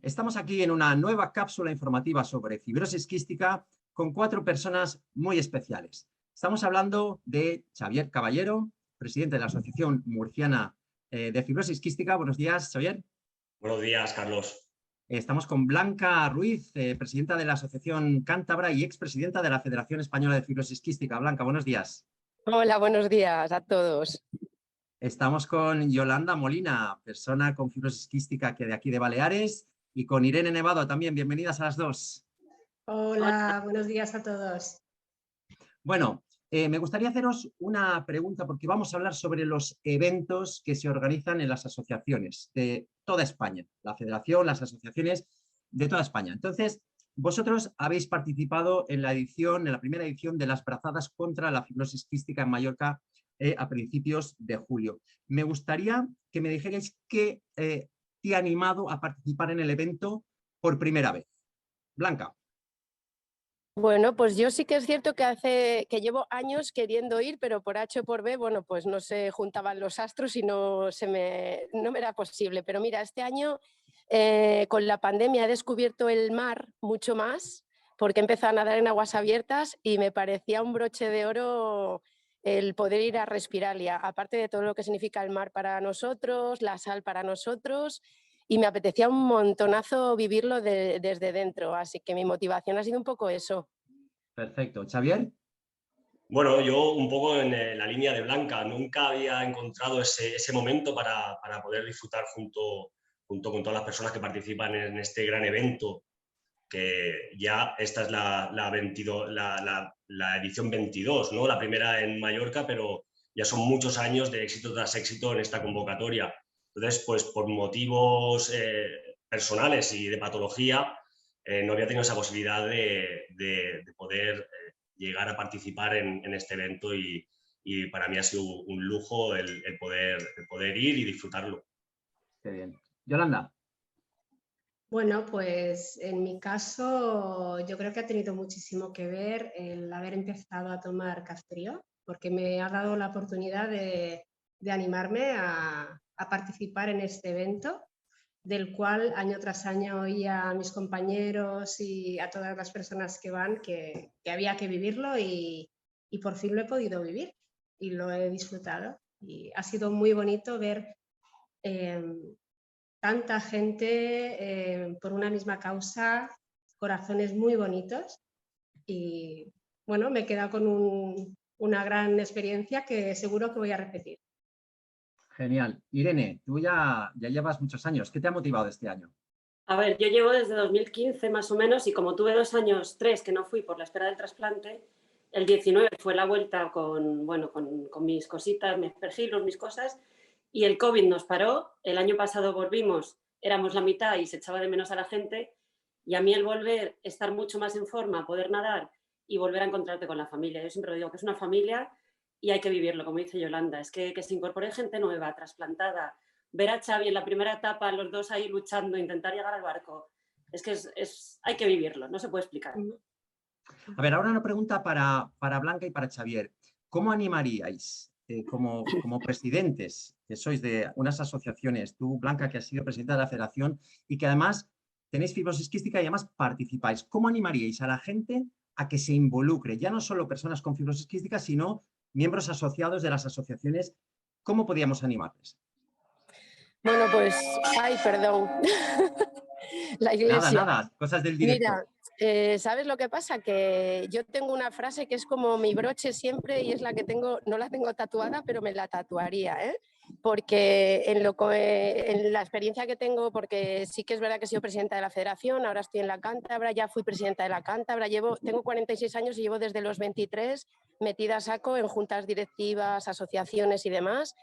Estamos aquí en una nueva cápsula informativa sobre fibrosis quística con 4 personas muy especiales. Estamos hablando de Xavier Caballero, presidente de la Asociación Murciana de Fibrosis Quística. Buenos días, Xavier. Buenos días, Carlos. Estamos con Blanca Ruiz, presidenta de la Asociación Cántabra y expresidenta de la Federación Española de Fibrosis Quística. Blanca, buenos días. Hola, buenos días a todos. Estamos con Yolanda Molina, persona con fibrosis quística que de aquí de Baleares, y con Irene Nevado también. Bienvenidas a las dos. Hola, buenos días a todos. Bueno, me gustaría haceros una pregunta porque vamos a hablar sobre los eventos que se organizan en las asociaciones de toda España, la federación, las asociaciones de toda España. Entonces, vosotros habéis participado en la primera edición de las brazadas contra la fibrosis quística en Mallorca a principios de julio. Me gustaría que me dijerais qué te ha animado a participar en el evento por primera vez. Blanca. Bueno, pues yo sí que es cierto que llevo años queriendo ir, pero por H o por B, bueno, pues no se juntaban los astros y no me era posible. Pero mira, este año con la pandemia he descubierto el mar mucho más porque he empezado a nadar en aguas abiertas y me parecía un broche de oro el poder ir a Respiralia, aparte de todo lo que significa el mar para nosotros, la sal para nosotros, y me apetecía un montonazo vivirlo desde dentro, así que mi motivación ha sido un poco eso. Perfecto. ¿Xavier? Bueno, yo un poco en la línea de Blanca, nunca había encontrado ese momento para poder disfrutar junto con todas las personas que participan en este gran evento, que ya esta es la edición 22, ¿no? La primera en Mallorca, pero ya son muchos años de éxito tras éxito en esta convocatoria. Entonces, pues por motivos personales y de patología, no había tenido esa posibilidad de poder llegar a participar en este evento y para mí ha sido un lujo el poder ir y disfrutarlo. Qué bien. Yolanda. Bueno, pues en mi caso yo creo que ha tenido muchísimo que ver el haber empezado a tomar Caftrio, porque me ha dado la oportunidad de animarme a participar en este evento, del cual año tras año oía a mis compañeros y a todas las personas que van que había que vivirlo y por fin lo he podido vivir y lo he disfrutado. Y ha sido muy bonito ver tanta gente por una misma causa, corazones muy bonitos y bueno, me he quedado con una gran experiencia que seguro que voy a repetir. Genial. Irene, tú ya llevas muchos años. ¿Qué te ha motivado este año? A ver, yo llevo desde 2015 más o menos y como tuve 2 años, 3 que no fui por la espera del trasplante, el 19 fue la vuelta con mis cositas, mis perfilos, mis cosas, y el COVID nos paró. El año pasado volvimos, éramos la mitad y se echaba de menos a la gente, y a mí el volver, estar mucho más en forma, poder nadar y volver a encontrarte con la familia. Yo siempre lo digo que es una familia y hay que vivirlo, como dice Yolanda, es que se incorpore gente nueva, trasplantada, ver a Xavi en la primera etapa, los dos ahí luchando, intentar llegar al barco, es que hay que vivirlo, no se puede explicar. A ver, ahora una pregunta para Blanca y para Xavier. ¿Cómo animaríais como presidentes, que sois de unas asociaciones, tú, Blanca, que has sido presidenta de la federación y que además tenéis fibrosis quística y además participáis, ¿cómo animaríais a la gente a que se involucre? Ya no solo personas con fibrosis quística, sino miembros asociados de las asociaciones. ¿Cómo podíamos animarles? Bueno, pues, ay, perdón, la iglesia. Nada, cosas del directo. Mira, ¿sabes lo que pasa? Que yo tengo una frase que es como mi broche siempre y es la que tengo, no la tengo tatuada, pero me la tatuaría, ¿eh? Porque en la experiencia que tengo, porque sí que es verdad que he sido presidenta de la federación, ahora estoy en la Cántabra, ya fui presidenta de la Cántabra, tengo 46 años y llevo desde los 23 metida a saco en juntas directivas, asociaciones y demás.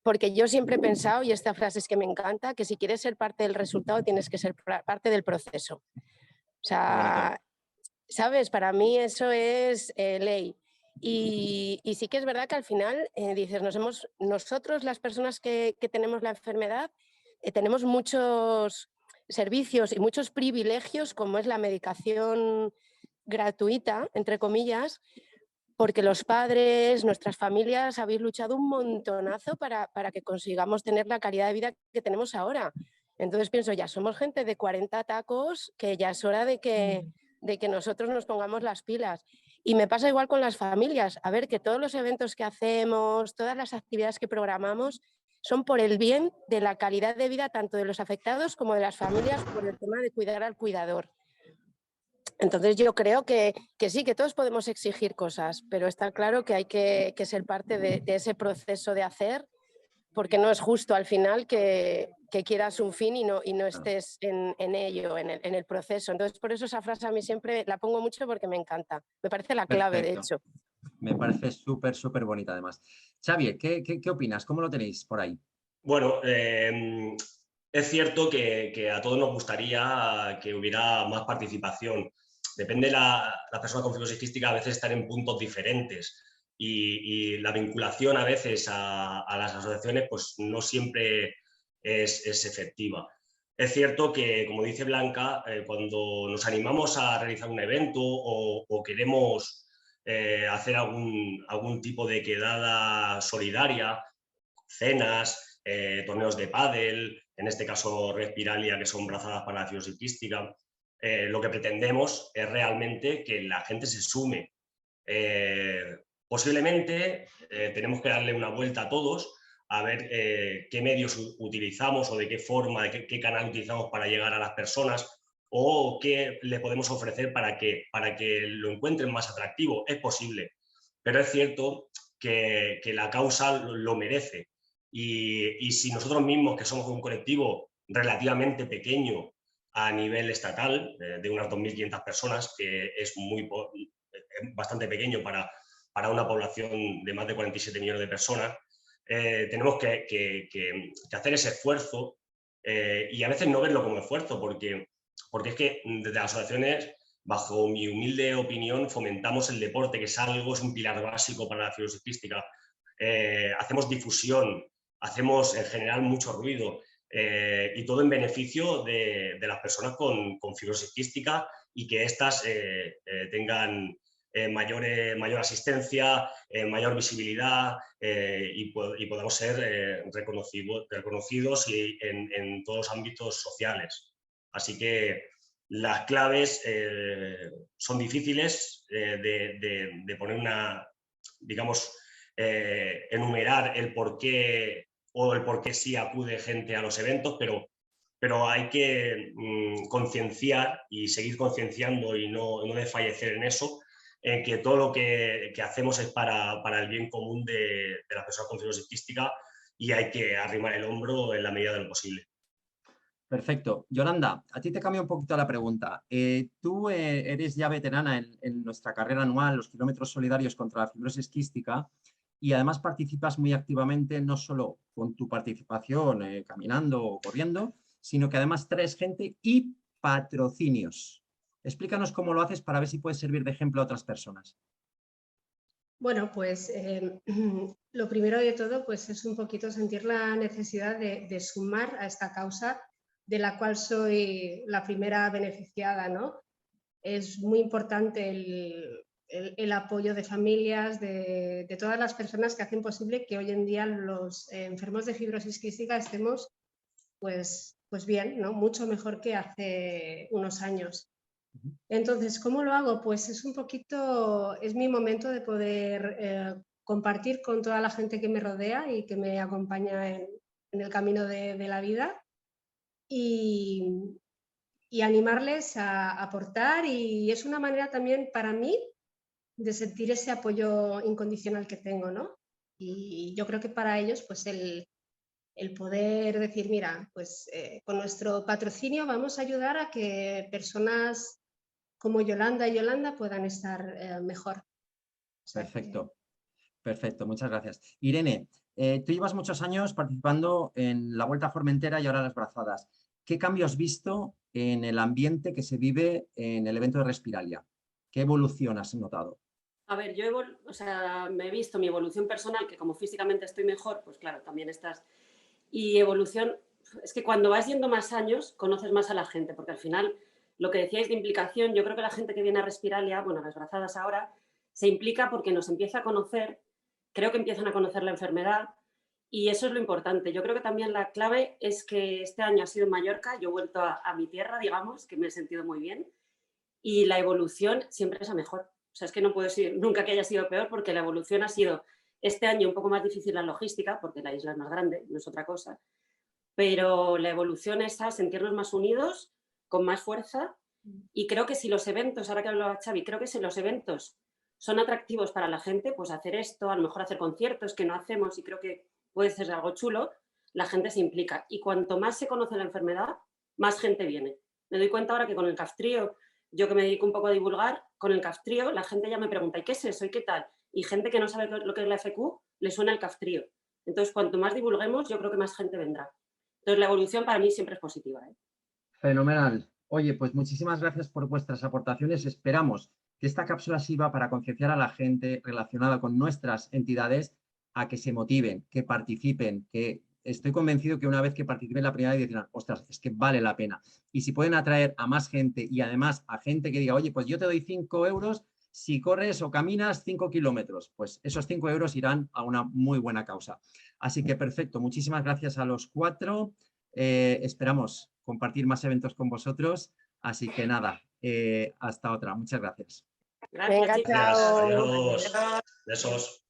Porque yo siempre he pensado, y esta frase es que me encanta, que si quieres ser parte del resultado tienes que ser parte del proceso. O sea, ¿sabes? Para mí eso es ley. Y sí que es verdad que al final, dices, nosotros las personas que tenemos la enfermedad, tenemos muchos servicios y muchos privilegios, como es la medicación gratuita, entre comillas, porque los padres, nuestras familias, habéis luchado un montonazo para que consigamos tener la calidad de vida que tenemos ahora. Entonces pienso, ya somos gente de 40 tacos, que ya es hora de que nosotros nos pongamos las pilas. Y me pasa igual con las familias. A ver, que todos los eventos que hacemos, todas las actividades que programamos, son por el bien de la calidad de vida tanto de los afectados como de las familias por el tema de cuidar al cuidador. Entonces yo creo que sí, que todos podemos exigir cosas, pero está claro que hay que ser parte de ese proceso de hacer, porque no es justo al final que quieras un fin y no estés en ello, en el proceso. Entonces por eso esa frase a mí siempre la pongo mucho porque me encanta. Me parece la clave, de hecho. Me parece súper bonita además. Xavi, ¿qué opinas? ¿Cómo lo tenéis por ahí? Bueno, es cierto que a todos nos gustaría que hubiera más participación. Depende de las personas con fibrosis quística, a veces están en puntos diferentes y la vinculación a veces a las asociaciones pues no siempre es efectiva. Es cierto que, como dice Blanca, cuando nos animamos a realizar un evento o queremos hacer algún tipo de quedada solidaria, cenas, torneos de pádel, en este caso Respiralia, que son brazadas para la fibrosis quística, lo que pretendemos es realmente que la gente se sume. Posiblemente tenemos que darle una vuelta a todos a ver qué medios utilizamos o de qué forma, de qué canal utilizamos para llegar a las personas o qué le podemos ofrecer para que lo encuentren más atractivo. Es posible, pero es cierto que la causa lo merece. Y si nosotros mismos, que somos un colectivo relativamente pequeño a nivel estatal, de unas 2.500 personas, que es bastante pequeño para una población de más de 47 millones de personas, tenemos que hacer ese esfuerzo y a veces no verlo como esfuerzo, porque es que desde las asociaciones, bajo mi humilde opinión, fomentamos el deporte, que es un pilar básico para la fibrosis quística. Hacemos difusión, hacemos en general mucho ruido y todo en beneficio de las personas con fibrosis quística y que éstas tengan mayor asistencia, mayor visibilidad y podamos ser reconocidos en todos los ámbitos sociales. Así que las claves son difíciles de poner digamos, enumerar el por qué sí acude gente a los eventos, pero hay que concienciar y seguir concienciando y no desfallecer en eso, en que todo lo que hacemos es para el bien común de las personas con fibrosis quística y hay que arrimar el hombro en la medida de lo posible. Perfecto. Yolanda, a ti te cambia un poquito la pregunta. Tú eres ya veterana en nuestra carrera anual, los kilómetros solidarios contra la fibrosis quística, y además participas muy activamente, no solo con tu participación caminando o corriendo, sino que además traes gente y patrocinios. Explícanos cómo lo haces para ver si puedes servir de ejemplo a otras personas. Bueno, pues lo primero de todo pues, es un poquito sentir la necesidad de sumar a esta causa de la cual soy la primera beneficiada, ¿no? Es muy importante el apoyo de familias, de todas las personas que hacen posible que hoy en día los enfermos de fibrosis quística estemos pues bien, ¿no? Mucho mejor que hace unos años. Entonces, ¿cómo lo hago? Pues es mi momento de poder compartir con toda la gente que me rodea y que me acompaña en el camino de la vida y animarles a aportar, y es una manera también para mí de sentir ese apoyo incondicional que tengo, ¿no? Y yo creo que para ellos pues el poder decir, mira, pues con nuestro patrocinio vamos a ayudar a que personas como Yolanda y Yolanda puedan estar mejor. O sea, Perfecto, perfecto, muchas gracias. Irene, tú llevas muchos años participando en la Vuelta a Formentera y ahora las brazadas. ¿Qué cambio has visto en el ambiente que se vive en el evento de Respiralia? ¿Qué evolución has notado? A ver, yo me he visto mi evolución personal, que como físicamente estoy mejor, pues claro, también estás. Y evolución, es que cuando vas yendo más años, conoces más a la gente, porque al final, lo que decíais de implicación, yo creo que la gente que viene a Respiralia, bueno, las brazadas ahora, se implica porque nos empieza a conocer, creo que empiezan a conocer la enfermedad Y eso es lo importante. Yo creo que también la clave es que este año ha sido en Mallorca, yo he vuelto a mi tierra, digamos, que me he sentido muy bien, y la evolución siempre es a mejor. O sea, es que no puedo decir nunca que haya sido peor, porque la evolución ha sido este año un poco más difícil la logística, porque la isla es más grande, no es otra cosa, pero la evolución es a sentirnos más unidos, con más fuerza, y creo que si los eventos, ahora que hablaba Xavi, creo que si los eventos son atractivos para la gente, pues hacer esto, a lo mejor hacer conciertos que no hacemos y creo que puede ser algo chulo, la gente se implica. Y cuanto más se conoce la enfermedad, más gente viene. Me doy cuenta ahora que con el Caftrío, yo que me dedico un poco a divulgar, con el Caftrío la gente ya me pregunta, ¿y qué es eso? ¿Y qué tal? Y gente que no sabe lo que es la FQ, le suena el Caftrío. Entonces, cuanto más divulguemos, yo creo que más gente vendrá. Entonces, la evolución para mí siempre es positiva, ¿eh? Fenomenal. Oye, pues muchísimas gracias por vuestras aportaciones. Esperamos que esta cápsula sirva para concienciar a la gente relacionada con nuestras entidades a que se motiven, que participen, que estoy convencido que una vez que participen la primera vez dirán, ostras, es que vale la pena. Y si pueden atraer a más gente y además a gente que diga, oye, pues yo te doy 5 euros si corres o caminas 5 kilómetros, pues esos 5 euros irán a una muy buena causa. Así que perfecto, muchísimas gracias a los 4. Esperamos compartir más eventos con vosotros, así que nada, hasta otra. Muchas gracias. Gracias, Venga, chicos. chao. Adiós. Besos.